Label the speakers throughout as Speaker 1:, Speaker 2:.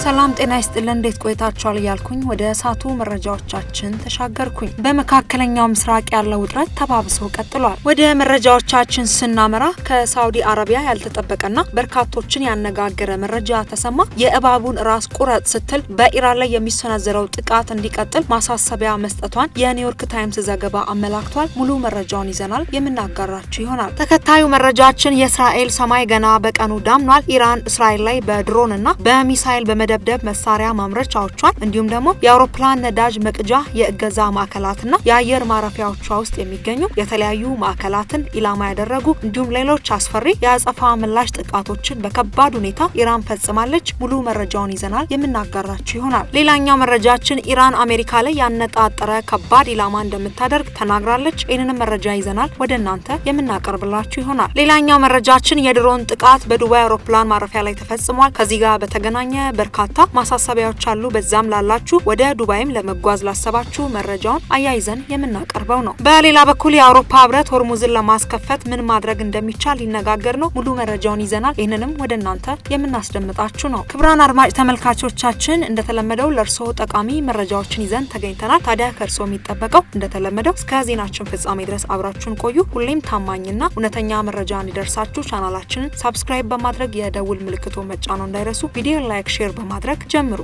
Speaker 1: ሰላም ጤና ይስጥልን እንዴት ቆይታችኋል ያልኩኝ ወደ ሳቱ መረጃዎቻችን ተሻገርኩኝ። በመካከለኛው ምስራቅ ያለው ውጥረት ተባብሶ ቀጥሏል። ወደ መረጃዎቻችን ስናመራ ከሳውዲ አረቢያ ያልተጠበቀና በርካቶችን ያነጋገረ መረጃ ተሰማ። የእባቡን ራስ ቁረጥ ስትል በኢራን ላይ የሚሰነዘረው ጥቃት እንዲቀጥል ማሳሰቢያ መስጠቷን የኒውዮርክ ታይምስ ዘገባ አመላክቷል። ሙሉ መረጃውን ይዘናል የምናጋራችሁ ይሆናል። ተከታዩ መረጃችን የእስራኤል ሰማይ ገና በቀኑ ዳምኗል። ኢራን እስራኤል ላይ በድሮንና በሚሳኤል በመደብደብ መሳሪያ ማምረቻዎቿን እንዲሁም ደግሞ የአውሮፕላን ነዳጅ መቅጃ የእገዛ ማዕከላትና የአየር ማረፊያዎቿ ውስጥ የሚገኙ የተለያዩ ማዕከላትን ኢላማ ያደረጉ እንዲሁም ሌሎች አስፈሪ የአጸፋ ምላሽ ጥቃቶችን በከባድ ሁኔታ ኢራን ፈጽማለች። ሙሉ መረጃውን ይዘናል የምናጋራችሁ ይሆናል። ሌላኛው መረጃችን ኢራን አሜሪካ ላይ ያነጣጠረ ከባድ ኢላማ እንደምታደርግ ተናግራለች። ይህንንም መረጃ ይዘናል ወደ እናንተ የምናቀርብላችሁ ይሆናል። ሌላኛው መረጃችን የድሮን ጥቃት በዱባይ አውሮፕላን ማረፊያ ላይ ተፈጽሟል። ከዚህ ጋር በተገናኘ በርካታ ማሳሰቢያዎች አሉ። በዛም ላላችሁ ወደ ዱባይም ለመጓዝ ላሰባችሁ መረጃውን አያይዘን የምናቀርበው ነው። በሌላ በኩል የአውሮፓ ህብረት ሆርሙዝን ለማስከፈት ምን ማድረግ እንደሚቻል ሊነጋገር ነው። ሙሉ መረጃውን ይዘናል። ይህንንም ወደ እናንተ የምናስደምጣችሁ ነው። ክቡራን አድማጭ ተመልካቾቻችን እንደተለመደው ለእርስዎ ጠቃሚ መረጃዎችን ይዘን ተገኝተናል። ታዲያ ከእርስዎ የሚጠበቀው እንደተለመደው እስከ ዜናችን ፍጻሜ ድረስ አብራችሁን ቆዩ። ሁሌም ታማኝና እውነተኛ መረጃ እንዲደርሳችሁ ቻናላችንን ሰብስክራይብ በማድረግ የደውል ምልክቱን መጫን እንዳይረሱ። ቪዲዮ ላይክ ሼር በማድረግ ጀምሩ።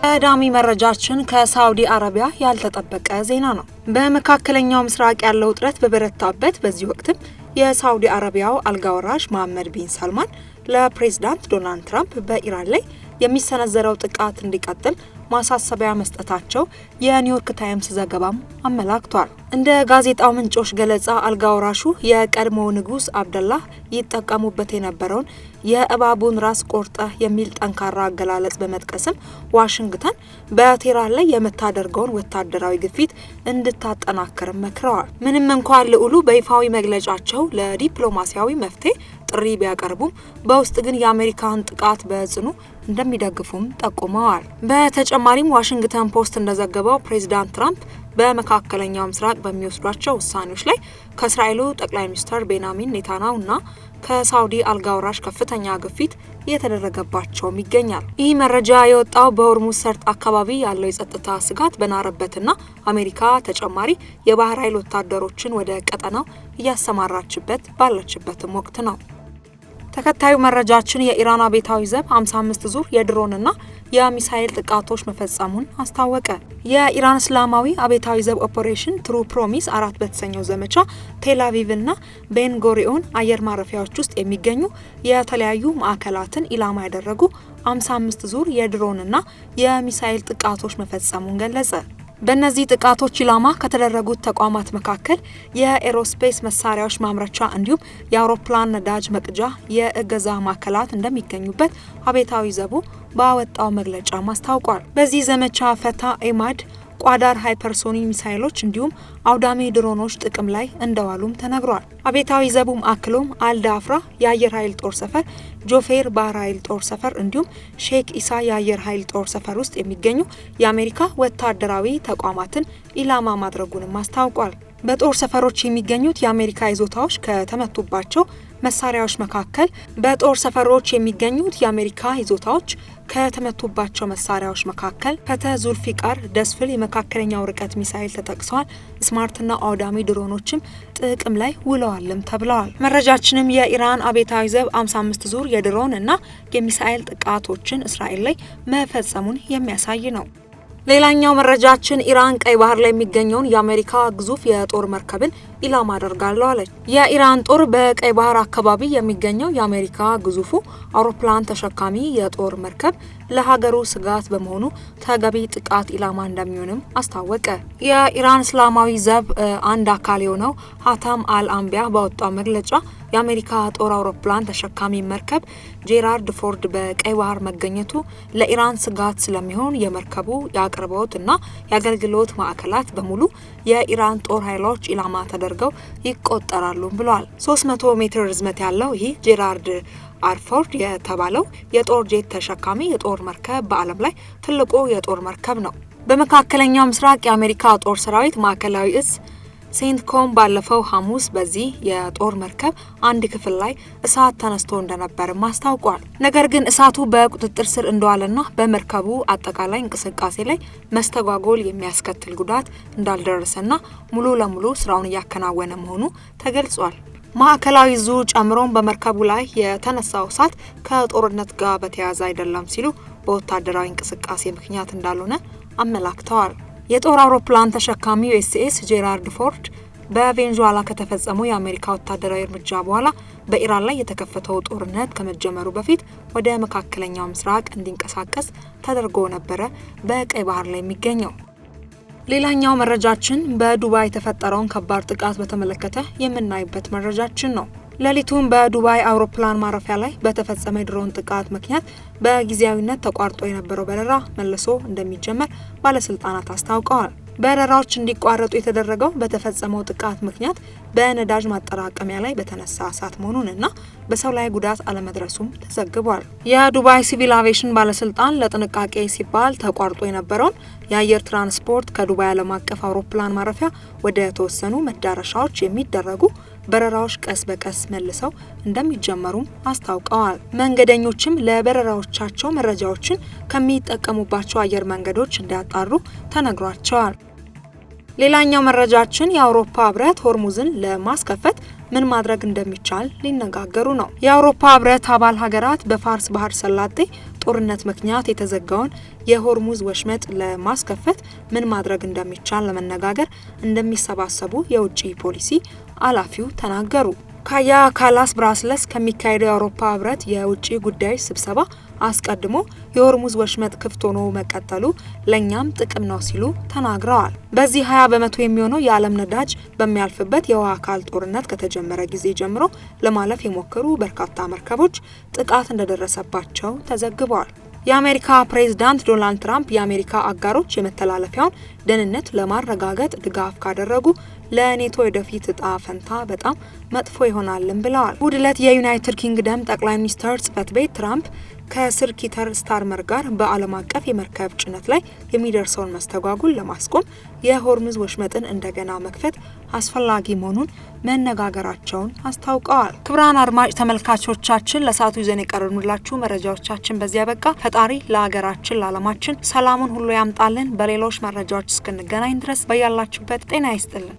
Speaker 1: ቀዳሚ መረጃችን ከሳውዲ አረቢያ ያልተጠበቀ ዜና ነው። በመካከለኛው ምስራቅ ያለው ውጥረት በበረታበት በዚህ ወቅትም የሳውዲ አረቢያው አልጋ ወራሽ መሐመድ ቢን ሰልማን ለፕሬዝዳንት ዶናልድ ትራምፕ በኢራን ላይ የሚሰነዘረው ጥቃት እንዲቀጥል ማሳሰቢያ መስጠታቸው የኒውዮርክ ታይምስ ዘገባም አመላክቷል። እንደ ጋዜጣው ምንጮች ገለጻ አልጋ ወራሹ የቀድሞ ንጉስ አብደላህ ይጠቀሙበት የነበረውን የእባቡን ራስ ቆርጠ የሚል ጠንካራ አገላለጽ በመጥቀስም ዋሽንግተን በቴህራን ላይ የምታደርገውን ወታደራዊ ግፊት እንድታጠናክር መክረዋል። ምንም እንኳን ልዑሉ በይፋዊ መግለጫቸው ለዲፕሎማሲያዊ መፍትሄ ጥሪ ቢያቀርቡም በውስጥ ግን የአሜሪካን ጥቃት በጽኑ እንደሚደግፉም ጠቁመዋል። በተጨማሪም ዋሽንግተን ፖስት እንደዘገበው ፕሬዚዳንት ትራምፕ በመካከለኛው ምስራቅ በሚወስዷቸው ውሳኔዎች ላይ ከእስራኤሉ ጠቅላይ ሚኒስትር ቤንያሚን ኔታንያሁ እና ከሳውዲ አልጋ ወራሽ ከፍተኛ ግፊት እየተደረገባቸውም ይገኛል። ይህ መረጃ የወጣው በሆርሙዝ ሰርጥ አካባቢ ያለው የጸጥታ ስጋት በናረበትና አሜሪካ ተጨማሪ የባህር ኃይል ወታደሮችን ወደ ቀጠናው እያሰማራችበት ባለችበትም ወቅት ነው። ተከታዩ መረጃችን የኢራን አብዮታዊ ዘብ 55 ዙር የድሮንና የሚሳኤል ጥቃቶች መፈጸሙን አስታወቀ። የኢራን እስላማዊ አብዮታዊ ዘብ ኦፕሬሽን ትሩ ፕሮሚስ 4 በተሰኘው ዘመቻ ቴል አቪቭና ቤን ጎሪዮን አየር ማረፊያዎች ውስጥ የሚገኙ የተለያዩ ማዕከላትን ኢላማ ያደረጉ 55 ዙር የድሮንና የሚሳኤል ጥቃቶች መፈጸሙን ገለጸ። በእነዚህ ጥቃቶች ኢላማ ከተደረጉት ተቋማት መካከል የኤሮስፔስ መሳሪያዎች ማምረቻ እንዲሁም የአውሮፕላን ነዳጅ መቅጃ የእገዛ ማዕከላት እንደሚገኙበት አብዮታዊ ዘቡ ባወጣው መግለጫ አስታውቋል። በዚህ ዘመቻ ፈታ ኤማድ ቋዳር ሃይፐርሶኒክ ሚሳይሎች እንዲሁም አውዳሚ ድሮኖች ጥቅም ላይ እንደዋሉም ተነግሯል። አብዮታዊ ዘቡም አክሎም አልዳፍራ የአየር ኃይል ጦር ሰፈር፣ ጆፌር ባህር ኃይል ጦር ሰፈር እንዲሁም ሼክ ኢሳ የአየር ኃይል ጦር ሰፈር ውስጥ የሚገኙ የአሜሪካ ወታደራዊ ተቋማትን ኢላማ ማድረጉንም አስታውቋል። በጦር ሰፈሮች የሚገኙት የአሜሪካ ይዞታዎች ከተመቱባቸው መሳሪያዎች መካከል ፈተ ዙልፊቃር ደስፍል የመካከለኛው ርቀት ሚሳኤል ተጠቅሰዋል። ስማርትና አውዳሚ ድሮኖችም ጥቅም ላይ ውለዋልም ተብለዋል። መረጃችንም የኢራን አብዮታዊ ዘብ 55 ዙር የድሮን እና የሚሳኤል ጥቃቶችን እስራኤል ላይ መፈጸሙን የሚያሳይ ነው። ሌላኛው መረጃችን ኢራን ቀይ ባህር ላይ የሚገኘውን የአሜሪካ ግዙፍ የጦር መርከብን ኢላማ አደርጋለሁ አለች። የኢራን ጦር በቀይ ባህር አካባቢ የሚገኘው የአሜሪካ ግዙፉ አውሮፕላን ተሸካሚ የጦር መርከብ ለሀገሩ ስጋት በመሆኑ ተገቢ ጥቃት ኢላማ እንደሚሆንም አስታወቀ። የኢራን እስላማዊ ዘብ አንድ አካል የሆነው ሀታም አልአንቢያ ባወጣው መግለጫ የአሜሪካ ጦር አውሮፕላን ተሸካሚ መርከብ ጄራርድ ፎርድ በቀይ ባህር መገኘቱ ለኢራን ስጋት ስለሚሆን የመርከቡ የአቅርቦት እና የአገልግሎት ማዕከላት በሙሉ የኢራን ጦር ኃይሎች ኢላማ ተደርገው ይቆጠራሉ ብለዋል። 300 ሜትር ርዝመት ያለው ይህ ጄራርድ አርፎርድ የተባለው የጦር ጄት ተሸካሚ የጦር መርከብ በዓለም ላይ ትልቁ የጦር መርከብ ነው። በመካከለኛው ምስራቅ የአሜሪካ ጦር ሰራዊት ማዕከላዊ እዝ ሴንትኮም ባለፈው ሐሙስ በዚህ የጦር መርከብ አንድ ክፍል ላይ እሳት ተነስቶ እንደነበር ማስታውቋል። ነገር ግን እሳቱ በቁጥጥር ስር እንደዋለና በመርከቡ አጠቃላይ እንቅስቃሴ ላይ መስተጓጎል የሚያስከትል ጉዳት እንዳልደረሰና ሙሉ ለሙሉ ስራውን እያከናወነ መሆኑ ተገልጿል። ማዕከላዊ ዙ ጨምሮም በመርከቡ ላይ የተነሳው እሳት ከጦርነት ጋር በተያያዘ አይደለም ሲሉ በወታደራዊ እንቅስቃሴ ምክንያት እንዳልሆነ አመላክተዋል። የጦር አውሮፕላን ተሸካሚው ዩኤስኤስ ጄራልድ ፎርድ በቬንዙዌላ ከተፈጸመው የአሜሪካ ወታደራዊ እርምጃ በኋላ በኢራን ላይ የተከፈተው ጦርነት ከመጀመሩ በፊት ወደ መካከለኛው ምስራቅ እንዲንቀሳቀስ ተደርጎ ነበረ በቀይ ባህር ላይ የሚገኘው። ሌላኛው መረጃችን በዱባይ የተፈጠረውን ከባድ ጥቃት በተመለከተ የምናይበት መረጃችን ነው። ሌሊቱን በዱባይ አውሮፕላን ማረፊያ ላይ በተፈጸመ ድሮን ጥቃት ምክንያት በጊዜያዊነት ተቋርጦ የነበረው በረራ መልሶ እንደሚጀመር ባለስልጣናት አስታውቀዋል። በረራዎች እንዲቋረጡ የተደረገው በተፈጸመው ጥቃት ምክንያት በነዳጅ ማጠራቀሚያ ላይ በተነሳ እሳት መሆኑንና በሰው ላይ ጉዳት አለመድረሱም ተዘግቧል። የዱባይ ሲቪል አቪዬሽን ባለስልጣን ለጥንቃቄ ሲባል ተቋርጦ የነበረውን የአየር ትራንስፖርት ከዱባይ ዓለም አቀፍ አውሮፕላን ማረፊያ ወደ ተወሰኑ መዳረሻዎች የሚደረጉ በረራዎች ቀስ በቀስ መልሰው እንደሚጀመሩም አስታውቀዋል። መንገደኞችም ለበረራዎቻቸው መረጃዎችን ከሚጠቀሙባቸው አየር መንገዶች እንዲያጣሩ ተነግሯቸዋል። ሌላኛው መረጃችን የአውሮፓ ህብረት ሆርሙዝን ለማስከፈት ምን ማድረግ እንደሚቻል ሊነጋገሩ ነው። የአውሮፓ ህብረት አባል ሀገራት በፋርስ ባህር ሰላጤ ጦርነት ምክንያት የተዘጋውን የሆርሙዝ ወሽመጥ ለማስከፈት ምን ማድረግ እንደሚቻል ለመነጋገር እንደሚሰባሰቡ የውጭ ፖሊሲ ኃላፊው ተናገሩ። ካያ ካላስ ብራስለስ ከሚካሄደው የአውሮፓ ህብረት የውጭ ጉዳዮች ስብሰባ አስቀድሞ የሆርሙዝ ወሽመጥ ክፍት ሆኖ መቀጠሉ ለኛም ጥቅም ነው ሲሉ ተናግረዋል። በዚህ 20 በመቶ የሚሆነው የዓለም ነዳጅ በሚያልፍበት የውሃ አካል ጦርነት ከተጀመረ ጊዜ ጀምሮ ለማለፍ የሞከሩ በርካታ መርከቦች ጥቃት እንደደረሰባቸው ተዘግቧል። የአሜሪካ ፕሬዝዳንት ዶናልድ ትራምፕ የአሜሪካ አጋሮች የመተላለፊያውን ደህንነት ለማረጋገጥ ድጋፍ ካደረጉ ለኔቶ ወደፊት እጣ ፈንታ በጣም መጥፎ ይሆናልም ብለዋል። እሁድ ዕለት የዩናይትድ ኪንግደም ጠቅላይ ሚኒስትር ጽህፈት ቤት ትራምፕ ከስር ኪተር ስታርመር ጋር በዓለም አቀፍ የመርከብ ጭነት ላይ የሚደርሰውን መስተጓጉል ለማስቆም የሆርሙዝ ወሽመጥን እንደገና መክፈት አስፈላጊ መሆኑን መነጋገራቸውን አስታውቀዋል። ክቡራን አድማጭ ተመልካቾቻችን ለሰዓቱ ይዘን የቀረብንላችሁ መረጃዎቻችን በዚያ ያበቃ። ፈጣሪ ለሀገራችን ለዓለማችን ሰላሙን ሁሉ ያምጣልን። በሌሎች መረጃዎች እስክንገናኝ ድረስ በያላችሁበት ጤና ይስጥልን።